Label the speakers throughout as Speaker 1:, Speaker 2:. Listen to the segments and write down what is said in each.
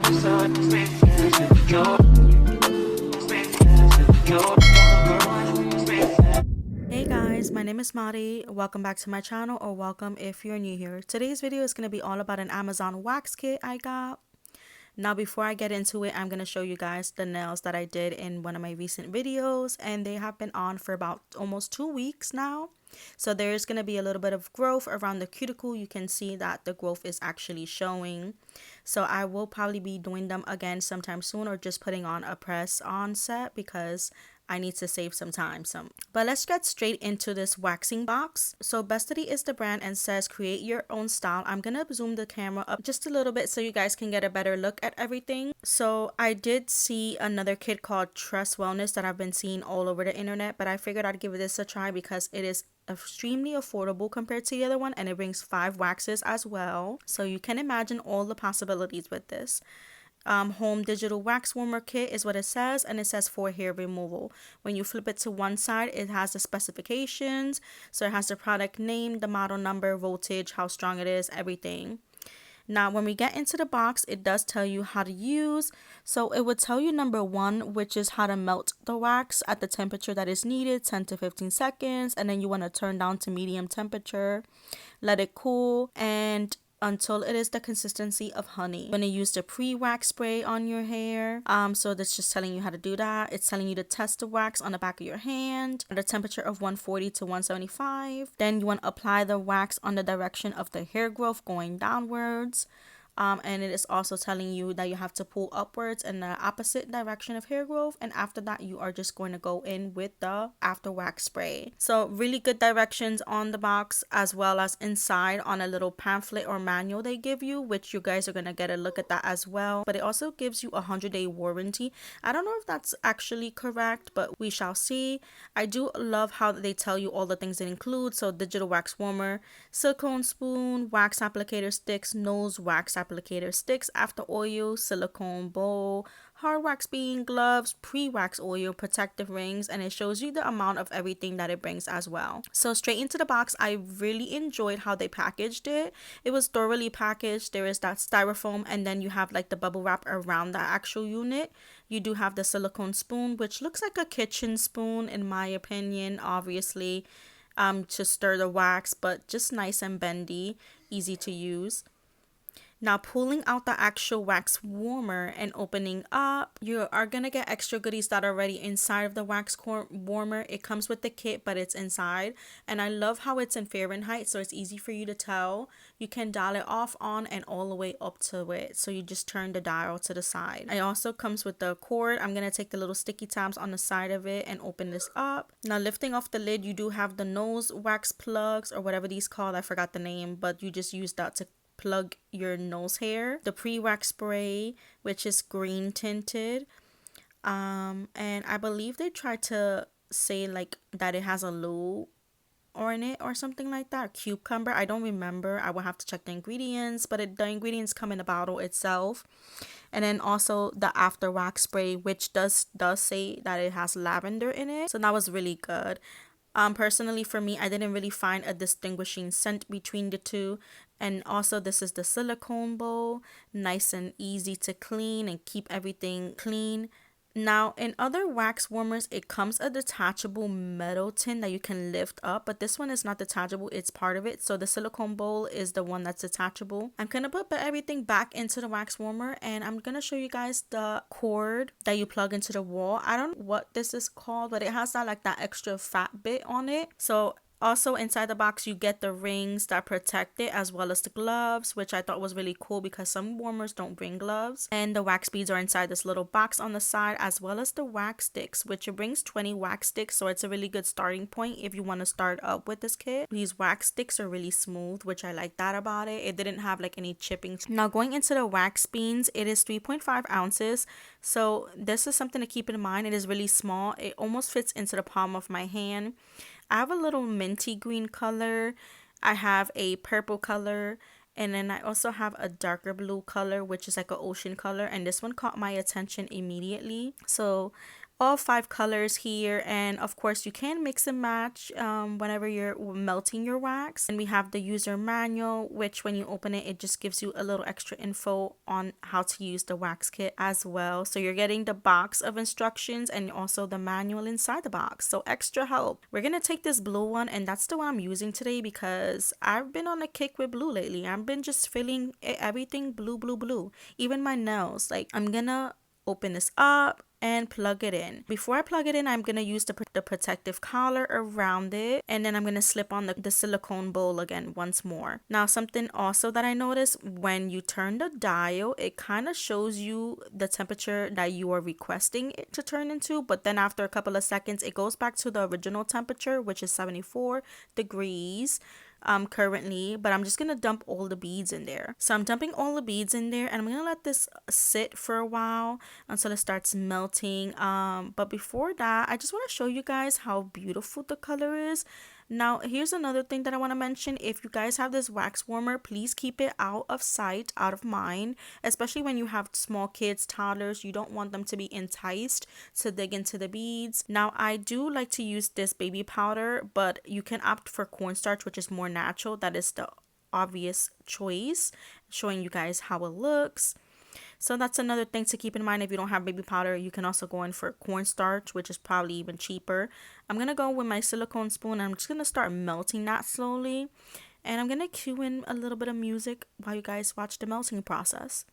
Speaker 1: Hey guys, my name is Mari. Welcome back to my channel, or welcome if you're new here. Today's video is going to be all about an Amazon wax kit I got. Now before I get into it, I'm going to show you guys the nails that I did in one of my recent videos, and they have been on for about almost 2 weeks now. So there's going to be a little bit of growth around the cuticle. You can see that the growth is actually showing. So I will probably be doing them again sometime soon, or just putting on a press on set because I need to save some time. But let's get straight into this waxing box. So Bestidy is the brand and says create your own style. I'm gonna zoom the camera up just a little bit so you guys can get a better look at everything. So I did see another kit called Trust Wellness that I've been seeing all over the internet, but I figured I'd give this a try because it is extremely affordable compared to the other one, and it brings 5 waxes as well. So you can imagine all the possibilities with this. Home digital wax warmer kit is what it says, and it says for hair removal. When you flip it to one side, it has the specifications. So it has the product name, the model number, voltage, how strong it is, everything. Now when we get into the box, it does tell you how to use. So it would tell you number 1, which is how to melt the wax at the temperature that is needed, 10 to 15 seconds, and then you want to turn down to medium temperature, let it cool, and until it is the consistency of honey. When you use the pre-wax spray on your hair, so that's just telling you how to do that. It's telling you to test the wax on the back of your hand at a temperature of 140 to 175. Then you want to apply the wax on the direction of the hair growth going downwards. And it is also telling you that you have to pull upwards in the opposite direction of hair growth, and after that you are just going to go in with the after wax spray. So really good directions on the box, as well as inside on a little pamphlet or manual they give you, which you guys are going to get a look at that as well. But it also gives you a 100-day warranty. I don't know if that's actually correct, but we shall see. I do love how they tell you all the things it includes. So digital wax warmer, silicone spoon, wax applicator sticks, nose wax applicator sticks, after oil, silicone bowl, hard wax bean, gloves, pre-wax oil, protective rings, and it shows you the amount of everything that it brings as well. So straight into the box, I really enjoyed how they packaged it. It was thoroughly packaged. There is that styrofoam, and then you have like the bubble wrap around the actual unit. You do have the silicone spoon, which looks like a kitchen spoon in my opinion, obviously, to stir the wax, but just nice and bendy, easy to use. Now pulling out the actual wax warmer and opening up, you are going to get extra goodies that are already inside of the wax warmer. It comes with the kit, but it's inside. And I love how it's in Fahrenheit, so it's easy for you to tell. You can dial it off, on, and all the way up to it. So you just turn the dial to the side. It also comes with the cord. I'm going to take the little sticky tabs on the side of it and open this up. Now lifting off the lid, you do have the nose wax plugs, or whatever these called. I forgot the name, but you just use that to plug your nose hair. The pre-wax spray, which is green tinted, and I believe they tried to say like that it has a lube or in it or something like that, cucumber. I don't remember. I will have to check the ingredients, but the ingredients come in the bottle itself. And then also the after wax spray, which does say that it has lavender in it, so that was really good. Personally for me, I didn't really find a distinguishing scent between the two. And also this is the silicone bowl, nice and easy to clean and keep everything clean. Now in other wax warmers, it comes a detachable metal tin that you can lift up, but this one is not detachable, it's part of it. So the silicone bowl is the one that's detachable. I'm gonna put everything back into the wax warmer, and I'm gonna show you guys the cord that you plug into the wall. I don't know what this is called, but it has that extra fat bit on it. So also inside the box, you get the rings that protect it, as well as the gloves, which I thought was really cool because some warmers don't bring gloves. And the wax beads are inside this little box on the side, as well as the wax sticks, which it brings 20 wax sticks. So it's a really good starting point if you want to start up with this kit. These wax sticks are really smooth, which I like that about it. It didn't have like any chipping. Now going into the wax beans, it is 3.5 ounces. So this is something to keep in mind. It is really small. It almost fits into the palm of my hand. I have a little minty green color, I have a purple color, and then I also have a darker blue color, which is like an ocean color, and this one caught my attention immediately. So all 5 colors here, and of course you can mix and match whenever you're melting your wax. And we have the user manual, which when you open it, it just gives you a little extra info on how to use the wax kit as well. So you're getting the box of instructions and also the manual inside the box, so extra help. We're gonna take this blue one, and that's the one I'm using today because I've been on a kick with blue lately. I've been just filling everything blue, blue, blue, even my nails. Like, I'm gonna open this up and plug it in. Before I plug it in, I'm going to use the protective collar around it, and then I'm going to slip on the silicone bowl again once more. Now, something also that I noticed, when you turn the dial, it kind of shows you the temperature that you are requesting it to turn into, but then after a couple of seconds, it goes back to the original temperature, which is 74 degrees currently. But I'm just gonna dump all the beads in there. So I'm dumping all the beads in there, and I'm gonna let this sit for a while until it starts melting. But before that, I just want to show you guys how beautiful the color is. Now, here's another thing that I want to mention. If you guys have this wax warmer, please keep it out of sight, out of mind, especially when you have small kids, toddlers. You don't want them to be enticed to dig into the beads. Now, I do like to use this baby powder, but you can opt for cornstarch, which is more natural. That is the obvious choice, showing you guys how it looks. So that's another thing to keep in mind. If you don't have baby powder, you can also go in for cornstarch, which is probably even cheaper. I'm going to go with my silicone spoon, and I'm just going to start melting that slowly. And I'm going to cue in a little bit of music while you guys watch the melting process.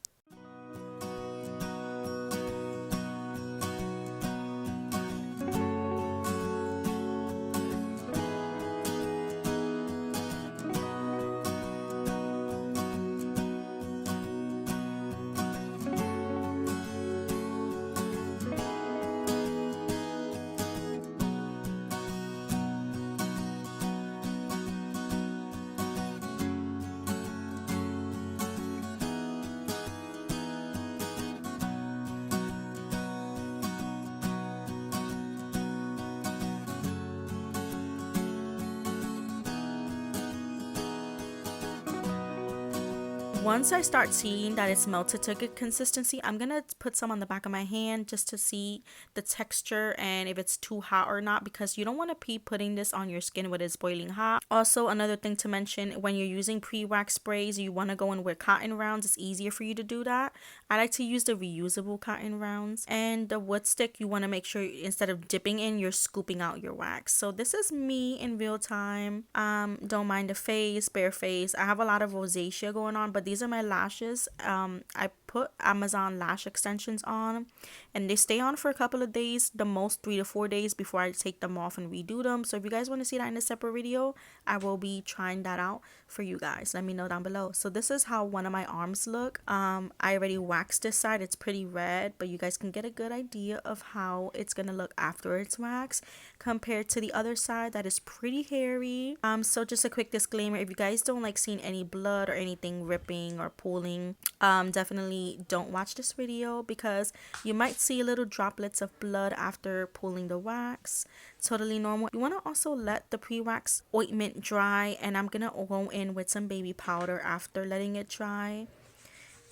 Speaker 1: Once I start seeing that it's melted to a good consistency, I'm going to put some on the back of my hand just to see the texture and if it's too hot or not, because you don't want to be putting this on your skin when it's boiling hot. Also, another thing to mention, when you're using pre-wax sprays, you want to go in with cotton rounds. It's easier for you to do that. I like to use the reusable cotton rounds. And the wood stick, you want to make sure instead of dipping in, you're scooping out your wax. So this is me in real time. Don't mind the face, bare face. I have a lot of rosacea going on, but these are my lashes. I put Amazon lash extensions on, and they stay on for a couple of days, the most 3 to 4 days before I take them off and redo them. So if you guys want to see that in a separate video, I will be trying that out for you guys. Let me know down below. So this is how one of my arms look. I already waxed this side. It's pretty red, but you guys can get a good idea of how it's gonna look after it's waxed compared to the other side that is pretty hairy. So just a quick disclaimer, if you guys don't like seeing any blood or anything ripping or pooling, definitely don't watch this video, because you might see little droplets of blood after pulling the wax. Totally normal. You want to also let the pre-wax ointment dry, and I'm gonna go in with some baby powder after letting it dry,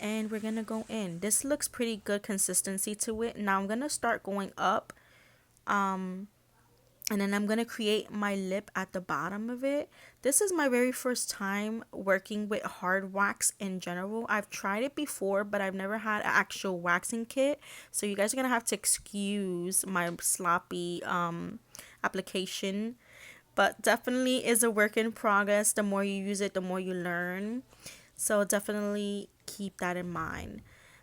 Speaker 1: and we're gonna go in. This looks pretty good consistency to it. Now I'm gonna start going up, and then I'm going to create my lip at the bottom of it. This is my very first time working with hard wax in general. I've tried it before, but I've never had an actual waxing kit. So you guys are going to have to excuse my sloppy application. But definitely is a work in progress. The more you use it, the more you learn. So definitely keep that in mind.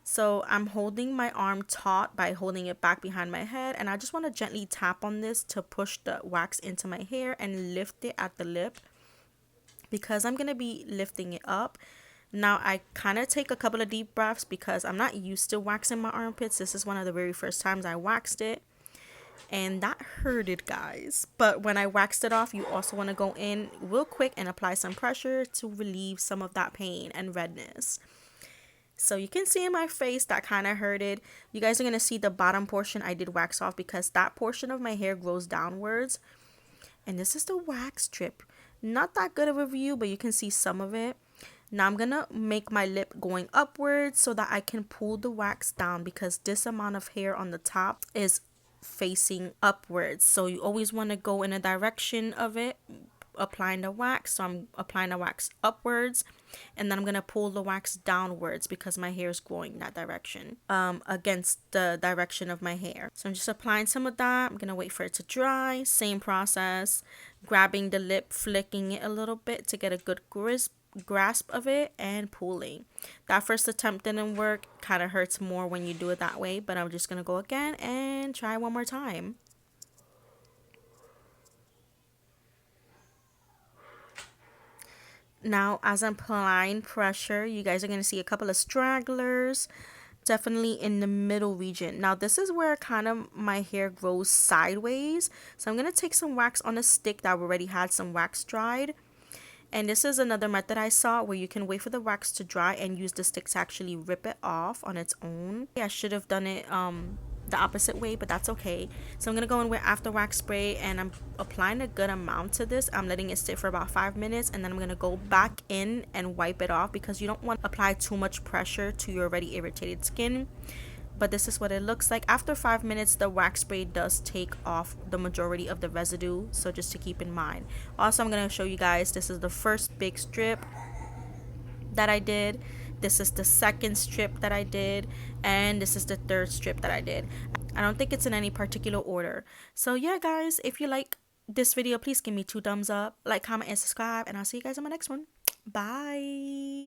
Speaker 1: So I'm holding my arm taut by holding it back behind my head, and I just want to gently tap on this to push the wax into my hair and lift it at the lip, because I'm going to be lifting it up. Now I kind of take a couple of deep breaths because I'm not used to waxing my armpits. This is one of the very first times I waxed it, and that hurted, guys. But when I waxed it off, you also want to go in real quick and apply some pressure to relieve some of that pain and redness. So you can see in my face that kind of hurted. You guys are going to see the bottom portion I did wax off, because that portion of my hair grows downwards. And this is the wax strip. Not that good of a view, but you can see some of it. Now I'm going to make my lip going upwards so that I can pull the wax down, because this amount of hair on the top is facing upwards. So you always want to go in a direction of it applying the wax. So I'm applying the wax upwards, and then I'm gonna pull the wax downwards because my hair is growing that direction, against the direction of my hair. So I'm just applying some of that. I'm gonna wait for it to dry. Same process, grabbing the lip, flicking it a little bit to get a good grasp of it, and pulling. That first attempt didn't work. Kind of hurts more when you do it that way, but I'm just gonna go again and try one more time. Now, as I'm applying pressure, you guys are going to see a couple of stragglers, definitely in the middle region. Now, this is where kind of my hair grows sideways. So I'm going to take some wax on a stick that already had some wax dried. And this is another method I saw where you can wait for the wax to dry and use the stick to actually rip it off on its own. I should have done it the opposite way, but that's okay. So I'm gonna go in with after wax spray, and I'm applying a good amount to this. I'm letting it sit for about 5 minutes, and then I'm gonna go back in and wipe it off because you don't want to apply too much pressure to your already irritated skin. But this is what it looks like. After 5 minutes, the wax spray does take off the majority of the residue, so just to keep in mind. Also, I'm going to show you guys, this is the first big strip that I did. This is the second strip that I did, and this is the third strip that I did. I don't think it's in any particular order. So yeah, guys, if you like this video, please give me 2 thumbs up, like, comment, and subscribe, and I'll see you guys on my next one. Bye.